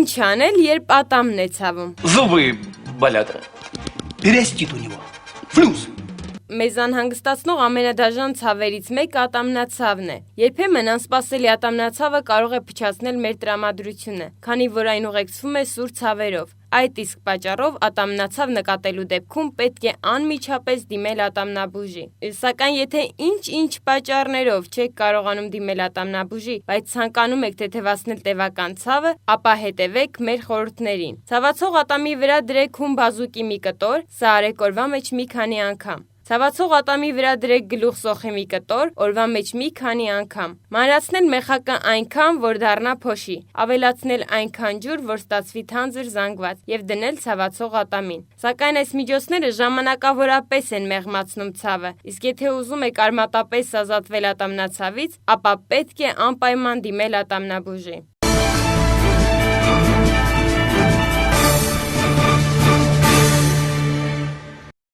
Ինչ անել, երբ ատամն է ցավում։ Зубы болят. Перостит у него. Флюс. Մեզ անհանգստացնող ամենադաժան ցավերից մեկը ատամնացավն է։ Երբեմն անսպասելի ատամնացավը կարող է փչացնել մեր տրամադրությունը, քանի որ այն ուղեկցվում է սուր ցավերով։ Այդ իսկ պատճառով ատամնացավ նկատելու դեպքում պետք է անմիջապես դիմել ատամնաբուժի։ Սակայն եթե ինչ-ինչ պատճառներով չեք կարողանում դիմել ատամնաբուժի, բայց ցանկանում եք թեթևացնել տևական ցավը, ապա հետևեք մեր խորհուրդներին։ Ցավացող ատամի վրա դրեք հում բազուկի մի կտոր, սա արեք օրվա մեջ մի քանի անգամ։ Ցավացող ատամի վրա դրեք գլուխ սոխի մի կտոր, օրվա մեջ մի քանի անգամ։ Մանրացնել մեխակը այնքան, որ դառնա փոշի, ավելացնել այնքան ջուր, որ ստացվի թանձր զանգված եւ դնել ցավացող ատամին։ Սակայն այս միջոցները ժամանակավորապես են մեղմացնում ցավը, իսկ եթե ուզում եք արմատապես ազատվել ատամնացավից, ապա պետք է անպայման դիմել ատամնաբուժի։